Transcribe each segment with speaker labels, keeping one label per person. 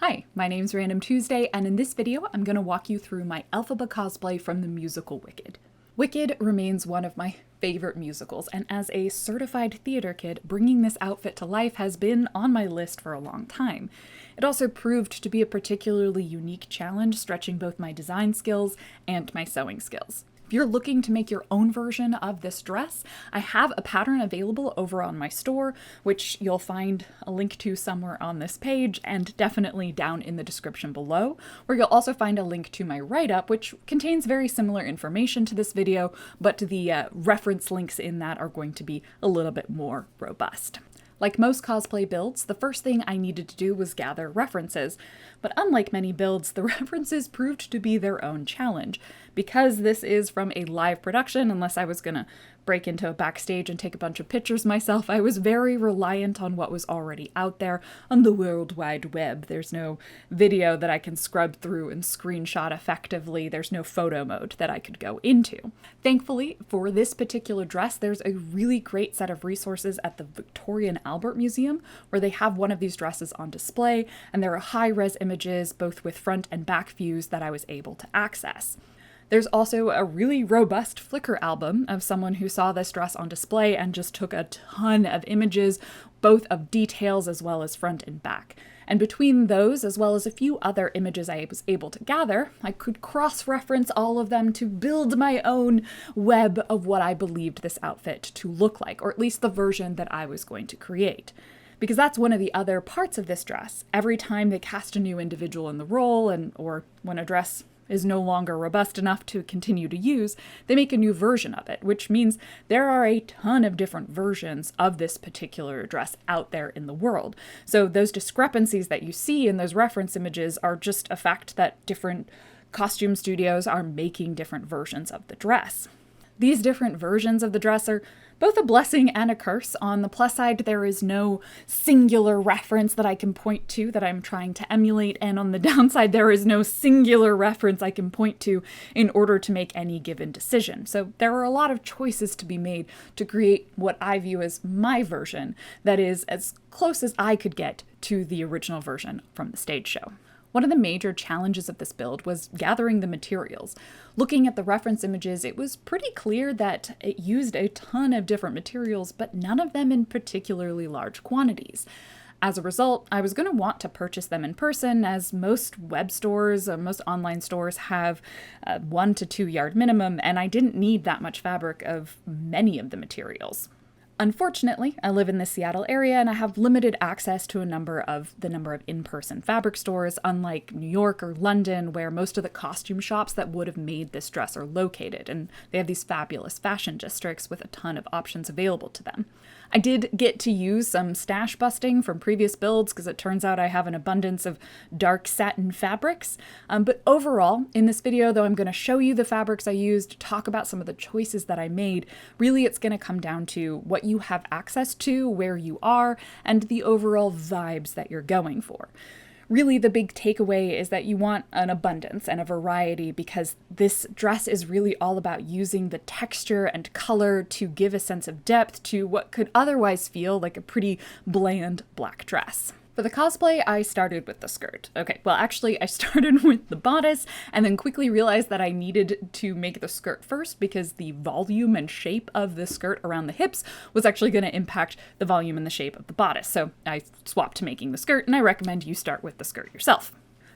Speaker 1: Hi, my name's Random Tuesday, and in this video I'm going to walk you through my Elphaba cosplay from the musical Wicked. Wicked remains one of my favorite musicals, and as a certified theater kid, bringing this outfit to life has been on my list for a long time. It also proved to be a particularly unique challenge, stretching both my design skills and my sewing skills. If you're looking to make your own version of this dress, I have a pattern available over on my store, which you'll find a link to somewhere on this page and definitely down in the description below, where you'll also find a link to my write-up, which contains very similar information to this video, but the reference links in that are going to be a little bit more robust. Like most cosplay builds, the first thing I needed to do was gather references, but unlike many builds, the references proved to be their own challenge. Because this is from a live production, unless I was gonna break into a backstage and take a bunch of pictures myself, I was very reliant on what was already out there on the World Wide Web. There's no video that I can scrub through and screenshot effectively. There's no photo mode that I could go into. Thankfully, for this particular dress, there's a really great set of resources at the Victoria and Albert Museum, where they have one of these dresses on display, and there are high-res images, both with front and back views, that I was able to access. There's also a really robust Flickr album of someone who saw this dress on display and just took a ton of images, both of details as well as front and back. And between those, as well as a few other images I was able to gather, I could cross-reference all of them to build my own web of what I believed this outfit to look like, or at least the version that I was going to create. Because that's one of the other parts of this dress. Every time they cast a new individual in the role, or when a dress is no longer robust enough to continue to use, they make a new version of it, which means there are a ton of different versions of this particular dress out there in the world. So those discrepancies that you see in those reference images are just a fact that different costume studios are making different versions of the dress. These different versions of the dress are both a blessing and a curse. On the plus side, there is no singular reference that I can point to that I'm trying to emulate, and on the downside, there is no singular reference I can point to in order to make any given decision. So there are a lot of choices to be made to create what I view as my version that is as close as I could get to the original version from the stage show. One of the major challenges of this build was gathering the materials. Looking at the reference images, it was pretty clear that it used a ton of different materials, but none of them in particularly large quantities. As a result, I was going to want to purchase them in person, as most web stores, most online stores have a 1 to 2 yard minimum, and I didn't need that much fabric of many of the materials. Unfortunately, I live in the Seattle area and I have limited access to the number of in-person fabric stores, unlike New York or London, where most of the costume shops that would have made this dress are located, and they have these fabulous fashion districts with a ton of options available to them. I did get to use some stash busting from previous builds because it turns out I have an abundance of dark satin fabrics, but overall, in this video, though I'm going to show you the fabrics I used, talk about some of the choices that I made, really it's going to come down to what you have access to, where you are, and the overall vibes that you're going for. Really, the big takeaway is that you want an abundance and a variety, because this dress is really all about using the texture and color to give a sense of depth to what could otherwise feel like a pretty bland black dress. For the cosplay, I started with the skirt. Okay, well actually I started with the bodice and then quickly realized that I needed to make the skirt first because the volume and shape of the skirt around the hips was actually going to impact the volume and the shape of the bodice. So I swapped to making the skirt, and I recommend you start with the skirt yourself.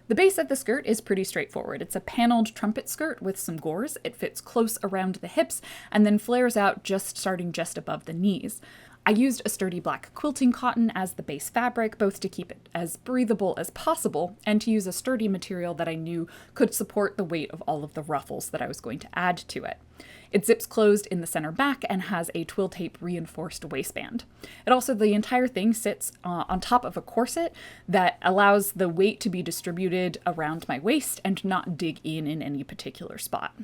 Speaker 1: The base of the skirt is pretty straightforward. It's a paneled trumpet skirt with some gores. It fits close around the hips and then flares out starting just above the knees. I used a sturdy black quilting cotton as the base fabric, both to keep it as breathable as possible and to use a sturdy material that I knew could support the weight of all of the ruffles that I was going to add to it. It zips closed in the center back and has a twill tape reinforced waistband. The entire thing sits on top of a corset that allows the weight to be distributed around my waist and not dig in any particular spot.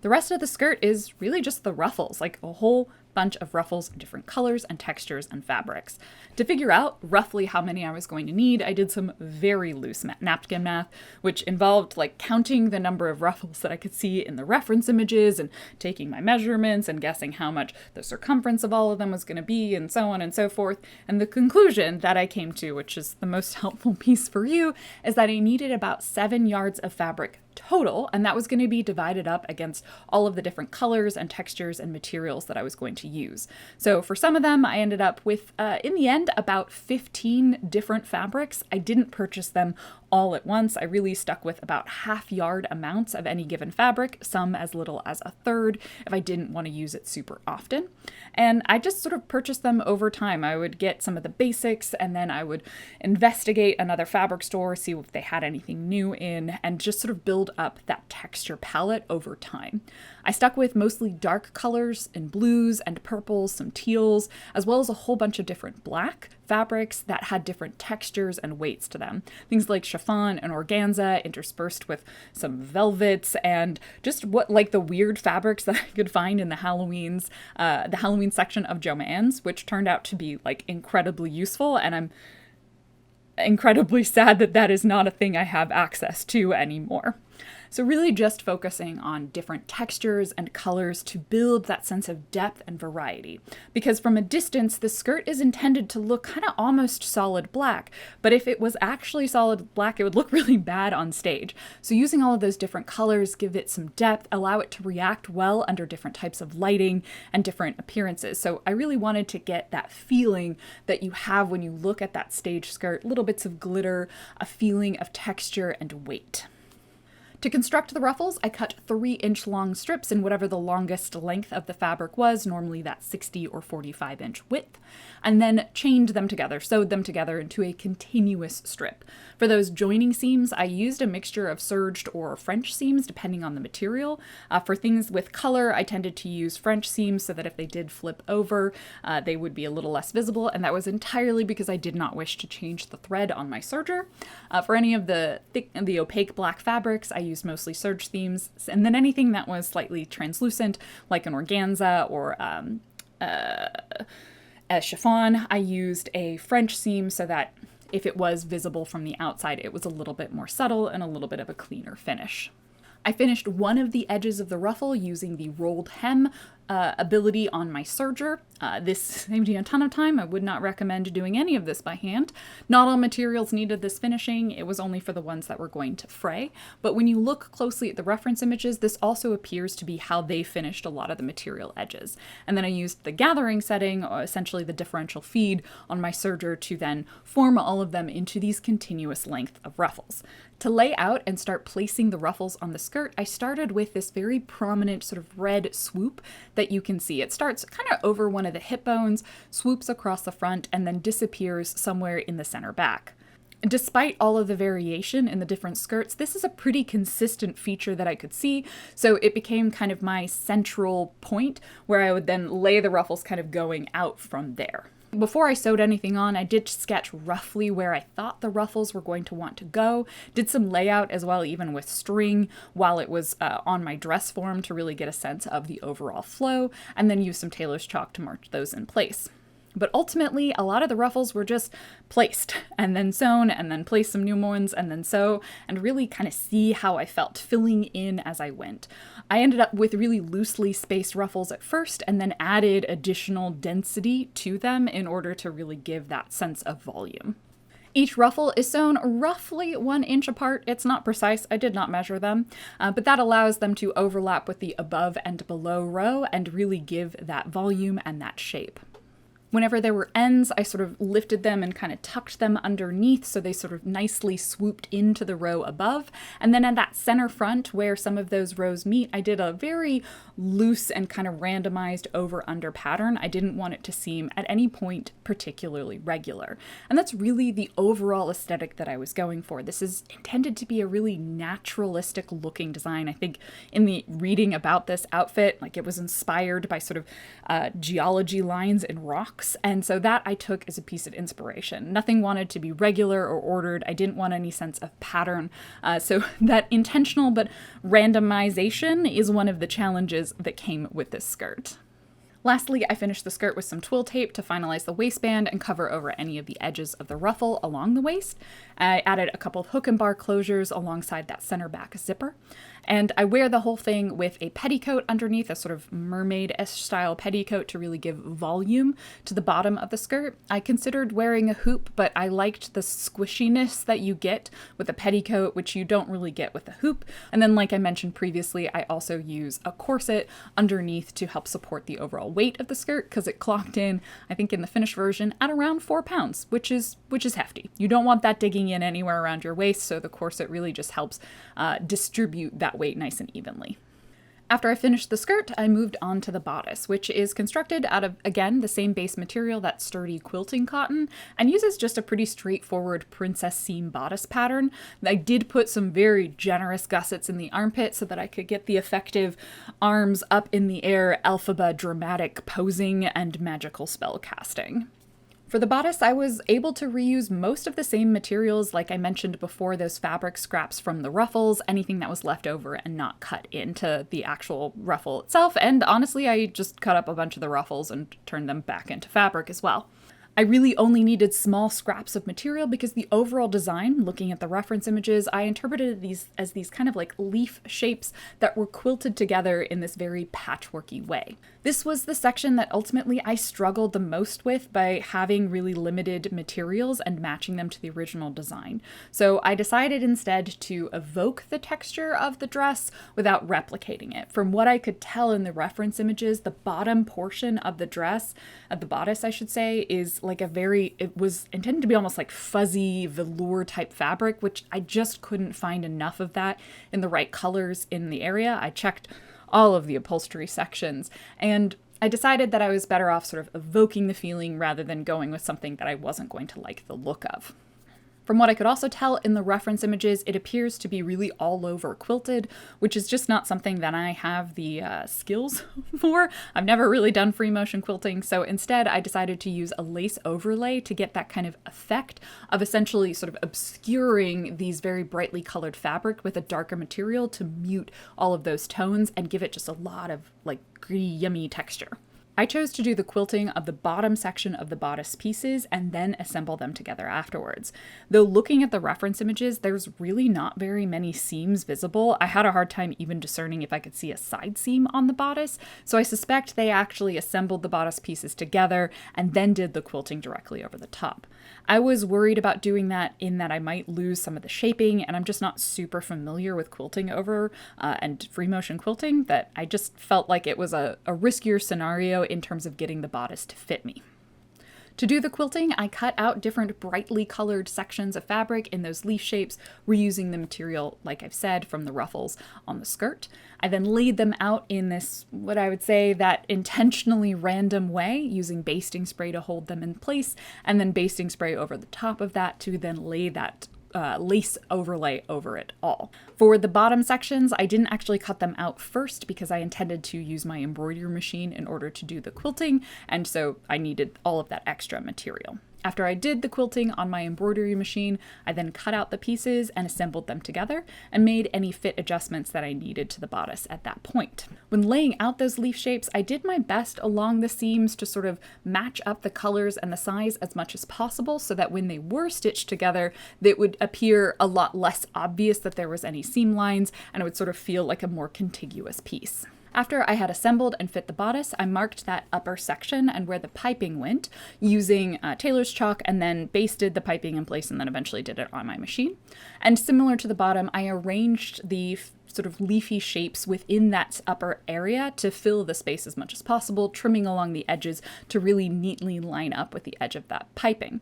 Speaker 1: The rest of the skirt is really just the ruffles, like a whole bunch of ruffles in different colors and textures and fabrics. To figure out roughly how many I was going to need, I did some very loose napkin math, which involved like counting the number of ruffles that I could see in the reference images and taking my measurements and guessing how much the circumference of all of them was going to be and so on and so forth. And the conclusion that I came to, which is the most helpful piece for you, is that I needed about 7 yards of fabric total, and that was going to be divided up against all of the different colors and textures and materials that I was going to use. So for some of them, I ended up with, in the end, about 15 different fabrics. I didn't purchase them all at once. I really stuck with about half-yard amounts of any given fabric, some as little as a third if I didn't want to use it super often. And I just sort of purchased them over time. I would get some of the basics, and then I would investigate another fabric store, see if they had anything new in, and just sort of build up that texture palette over time. I stuck with mostly dark colors and blues and purples, some teals, as well as a whole bunch of different black fabrics that had different textures and weights to them. Things like chiffon and organza interspersed with some velvets and just what like the weird fabrics that I could find in the Halloween section of Joann's, which turned out to be like incredibly useful, and I'm incredibly sad that that is not a thing I have access to anymore. So really just focusing on different textures and colors to build that sense of depth and variety. Because from a distance, the skirt is intended to look kind of almost solid black, but if it was actually solid black, it would look really bad on stage. So using all of those different colors, give it some depth, allow it to react well under different types of lighting and different appearances. So I really wanted to get that feeling that you have when you look at that stage skirt, little bits of glitter, a feeling of texture and weight. To construct the ruffles, I cut 3-inch long strips in whatever the longest length of the fabric was, normally that 60 or 45-inch width, and then chained them together, sewed them together into a continuous strip. For those joining seams, I used a mixture of serged or French seams, depending on the material. For things with color, I tended to use French seams so that if they did flip over, they would be a little less visible, and that was entirely because I did not wish to change the thread on my serger. For any of the thick and the opaque black fabrics, I used mostly serge themes, and then anything that was slightly translucent, like an organza or a chiffon, I used a French seam so that if it was visible from the outside, it was a little bit more subtle and a little bit of a cleaner finish. I finished one of the edges of the ruffle using the rolled hem ability on my serger. This saved me a ton of time. I would not recommend doing any of this by hand. Not all materials needed this finishing. It was only for the ones that were going to fray. But when you look closely at the reference images, this also appears to be how they finished a lot of the material edges. And then I used the gathering setting, or essentially the differential feed, on my serger to then form all of them into these continuous length of ruffles. To lay out and start placing the ruffles on the skirt, I started with this very prominent sort of red swoop that you can see. It starts kind of over one of the hip bones, swoops across the front, and then disappears somewhere in the center back. Despite all of the variation in the different skirts, this is a pretty consistent feature that I could see, so it became kind of my central point where I would then lay the ruffles kind of going out from there. Before I sewed anything on, I did sketch roughly where I thought the ruffles were going to want to go, did some layout as well, even with string, while it was on my dress form to really get a sense of the overall flow, and then used some tailor's chalk to mark those in place. But ultimately, a lot of the ruffles were just placed and then sewn and then place some new ones and then sew and really kind of see how I felt, filling in as I went. I ended up with really loosely spaced ruffles at first and then added additional density to them in order to really give that sense of volume. Each ruffle is sewn roughly 1 inch apart. It's not precise, I did not measure them, but that allows them to overlap with the above and below row and really give that volume and that shape. Whenever there were ends, I sort of lifted them and kind of tucked them underneath so they sort of nicely swooped into the row above. And then at that center front where some of those rows meet, I did a very loose and kind of randomized over-under pattern. I didn't want it to seem at any point particularly regular. And that's really the overall aesthetic that I was going for. This is intended to be a really naturalistic looking design. I think in the reading about this outfit, like it was inspired by sort of geology lines in rocks. And so that I took as a piece of inspiration. Nothing wanted to be regular or ordered. I didn't want any sense of pattern. So that intentional but randomization is one of the challenges that came with this skirt. Lastly, I finished the skirt with some twill tape to finalize the waistband and cover over any of the edges of the ruffle along the waist. I added a couple of hook and bar closures alongside that center back zipper. And I wear the whole thing with a petticoat underneath, a sort of mermaid-ish style petticoat to really give volume to the bottom of the skirt. I considered wearing a hoop, but I liked the squishiness that you get with a petticoat, which you don't really get with a hoop. And then, like I mentioned previously, I also use a corset underneath to help support the overall weight of the skirt, because it clocked in, I think in the finished version, at around 4 pounds, which is hefty. You don't want that digging in anywhere around your waist, so the corset really just helps distribute that weight nice and evenly. After I finished the skirt, I moved on to the bodice, which is constructed out of, again, the same base material, that sturdy quilting cotton, and uses just a pretty straightforward princess seam bodice pattern. I did put some very generous gussets in the armpit so that I could get the effective arms up in the air, Elphaba dramatic posing and magical spell casting. For the bodice, I was able to reuse most of the same materials, like I mentioned before, those fabric scraps from the ruffles, anything that was left over and not cut into the actual ruffle itself, and honestly, I just cut up a bunch of the ruffles and turned them back into fabric as well. I really only needed small scraps of material because the overall design, looking at the reference images, I interpreted these as these kind of like leaf shapes that were quilted together in this very patchworky way. This was the section that ultimately I struggled the most with by having really limited materials and matching them to the original design. So I decided instead to evoke the texture of the dress without replicating it. From what I could tell in the reference images, the bottom portion of the dress, of the bodice I should say, is like it was intended to be almost like fuzzy velour type fabric, which I just couldn't find enough of that in the right colors in the area. I checked all of the upholstery sections, and I decided that I was better off sort of evoking the feeling rather than going with something that I wasn't going to like the look of. From what I could also tell in the reference images, it appears to be really all over quilted, which is just not something that I have the skills for. I've never really done free motion quilting, so instead I decided to use a lace overlay to get that kind of effect of essentially sort of obscuring these very brightly colored fabric with a darker material to mute all of those tones and give it just a lot of like gritty, yummy texture. I chose to do the quilting of the bottom section of the bodice pieces and then assemble them together afterwards. Though looking at the reference images, there's really not very many seams visible. I had a hard time even discerning if I could see a side seam on the bodice, so I suspect they actually assembled the bodice pieces together and then did the quilting directly over the top. I was worried about doing that in that I might lose some of the shaping, and I'm just not super familiar with quilting over and free motion quilting, that I just felt like it was a riskier scenario in terms of getting the bodice to fit me. To do the quilting, I cut out different brightly colored sections of fabric in those leaf shapes, reusing the material, like I've said, from the ruffles on the skirt. I then laid them out in this, what I would say, that intentionally random way, using basting spray to hold them in place, and then basting spray over the top of that to then lay that lace overlay over it all. For the bottom sections, I didn't actually cut them out first because I intended to use my embroidery machine in order to do the quilting, and so I needed all of that extra material. After I did the quilting on my embroidery machine, I then cut out the pieces and assembled them together and made any fit adjustments that I needed to the bodice at that point. When laying out those leaf shapes, I did my best along the seams to sort of match up the colors and the size as much as possible so that when they were stitched together, it would appear a lot less obvious that there was any seam lines, and it would sort of feel like a more contiguous piece. After I had assembled and fit the bodice, I marked that upper section and where the piping went using tailor's chalk, and then basted the piping in place and then eventually did it on my machine. And similar to the bottom, I arranged the sort of leafy shapes within that upper area to fill the space as much as possible, trimming along the edges to really neatly line up with the edge of that piping.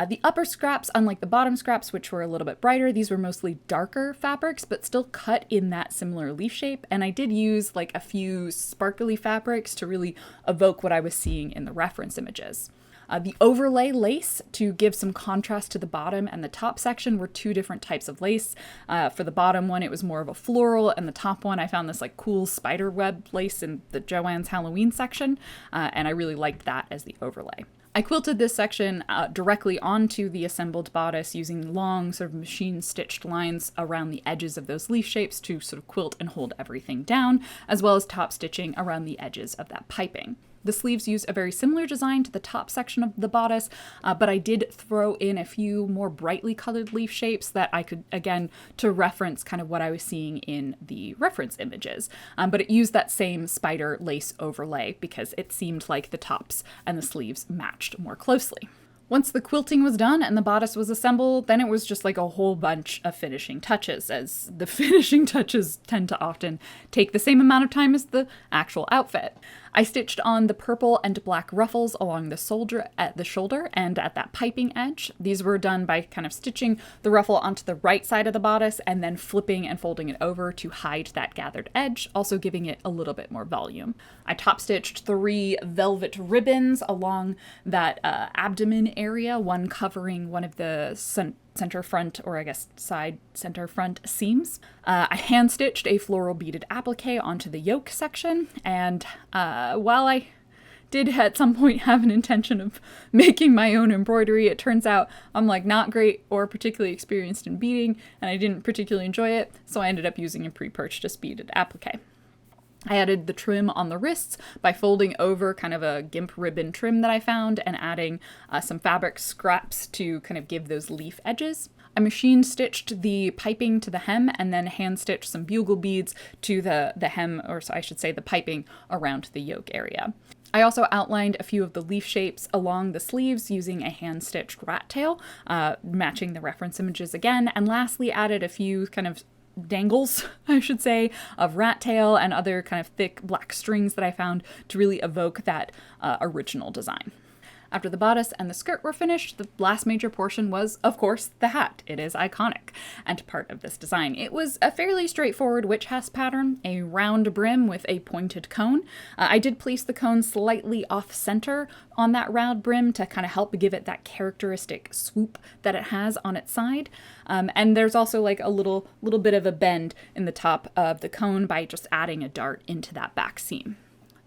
Speaker 1: The upper scraps, unlike the bottom scraps, which were a little bit brighter, these were mostly darker fabrics, but still cut in that similar leaf shape. And I did use like a few sparkly fabrics to really evoke what I was seeing in the reference images. The overlay lace, to give some contrast to the bottom and the top section, were two different types of lace. For the bottom one, it was more of a floral, and the top one, I found this like cool spider web lace in the Joann's Halloween section, and I really liked that as the overlay. I quilted this section directly onto the assembled bodice using long sort of machine stitched lines around the edges of those leaf shapes to sort of quilt and hold everything down, as well as top stitching around the edges of that piping. The sleeves used a very similar design to the top section of the bodice, but I did throw in a few more brightly colored leaf shapes that I could, again, to reference kind of what I was seeing in the reference images. But it used that same spider lace overlay because it seemed like the tops and the sleeves matched more closely. Once the quilting was done and the bodice was assembled, then it was just like a whole bunch of finishing touches, as the finishing touches tend to often take the same amount of time as the actual outfit. I stitched on the purple and black ruffles along the shoulder and at that piping edge. These were done by kind of stitching the ruffle onto the right side of the bodice and then flipping and folding it over to hide that gathered edge, also giving it a little bit more volume. I top stitched 3 velvet ribbons along that abdomen area, one covering one of the center front, or I guess side center front seams. I hand stitched a floral beaded applique onto the yoke section, and while I did at some point have an intention of making my own embroidery, it turns out I'm like not great or particularly experienced in beading, and I didn't particularly enjoy it, so I ended up using a pre-purchased beaded applique. I added the trim on the wrists by folding over kind of a gimp ribbon trim that I found and adding some fabric scraps to kind of give those leaf edges. I machine stitched the piping to the hem and then hand stitched some bugle beads to the hem, or so I should say the piping around the yoke area. I also outlined a few of the leaf shapes along the sleeves using a hand-stitched rat tail, matching the reference images again, and lastly added a few kind of dangles, I should say, of rat tail and other kind of thick black strings that I found to really evoke that original design. After the bodice and the skirt were finished, the last major portion was, of course, the hat. It is iconic and part of this design. It was a fairly straightforward witch hat pattern, a round brim with a pointed cone. I did place the cone slightly off-center on that round brim to kind of help give it that characteristic swoop that it has on its side. And there's also like a little bit of a bend in the top of the cone by just adding a dart into that back seam.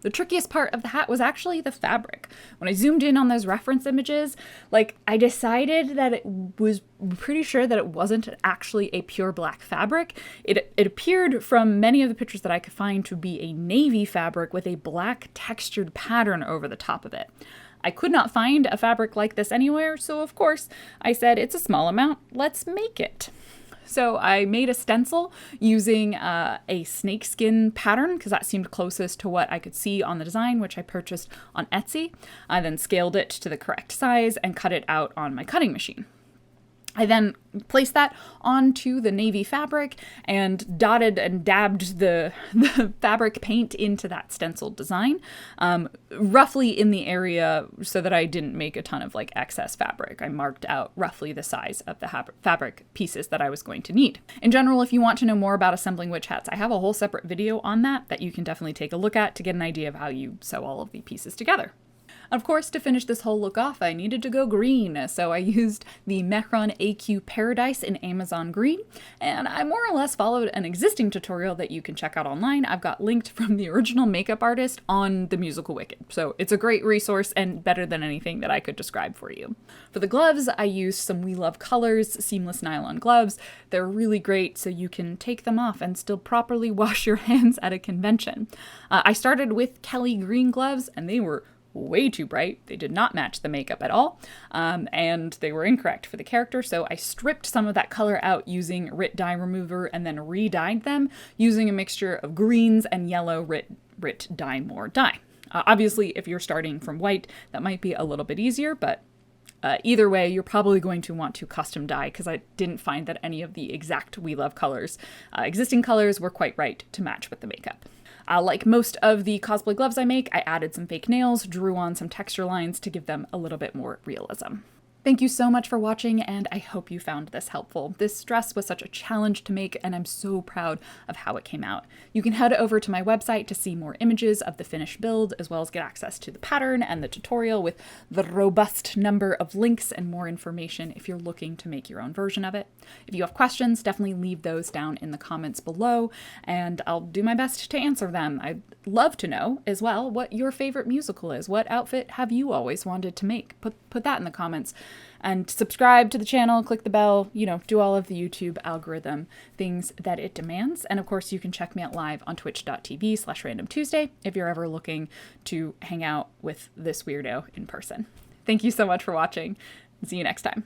Speaker 1: The trickiest part of the hat was actually the fabric. When I zoomed in on those reference images, I decided that it was pretty sure that it wasn't actually a pure black fabric. It appeared from many of the pictures that I could find to be a navy fabric with a black textured pattern over the top of it. I could not find a fabric like this anywhere, so of course I said it's a small amount, let's make it. So I made a stencil using a snakeskin pattern because that seemed closest to what I could see on the design, which I purchased on Etsy. I then scaled it to the correct size and cut it out on my cutting machine. I then placed that onto the navy fabric and dotted and dabbed the fabric paint into that stenciled design, roughly in the area so that I didn't make a ton of excess fabric. I marked out roughly the size of the fabric pieces that I was going to need. In general, if you want to know more about assembling witch hats, I have a whole separate video on that you can definitely take a look at to get an idea of how you sew all of the pieces together. Of course, to finish this whole look off, I needed to go green, so I used the Mehron AQ Paradise in Amazon Green, and I more or less followed an existing tutorial that you can check out online. I've got linked from the original makeup artist on the Musical Wicked, so it's a great resource and better than anything that I could describe for you. For the gloves, I used some We Love Colors seamless nylon gloves. They're really great, so you can take them off and still properly wash your hands at a convention. I started with Kelly green gloves, and they were way too bright. They did not match the makeup at all, and they were incorrect for the character, so I stripped some of that color out using Rit dye remover and then re-dyed them using a mixture of greens and yellow Rit dye more dye. Obviously, if you're starting from white, that might be a little bit easier, but either way, you're probably going to want to custom dye because I didn't find that any of the exact We Love colors, existing colors, were quite right to match with the makeup. Like most of the cosplay gloves I make, I added some fake nails, drew on some texture lines to give them a little bit more realism. Thank you so much for watching, and I hope you found this helpful. This dress was such a challenge to make, and I'm so proud of how it came out. You can head over to my website to see more images of the finished build, as well as get access to the pattern and the tutorial with the robust number of links and more information if you're looking to make your own version of it. If you have questions, definitely leave those down in the comments below, and I'll do my best to answer them. I'd love to know, as well, what your favorite musical is. What outfit have you always wanted to make? Put that in the comments. and subscribe to the channel, click the bell, you know, do all of the YouTube algorithm things that it demands. And of course, you can check me out live on twitch.tv/randomtuesday if you're ever looking to hang out with this weirdo in person. Thank you so much for watching. See you next time.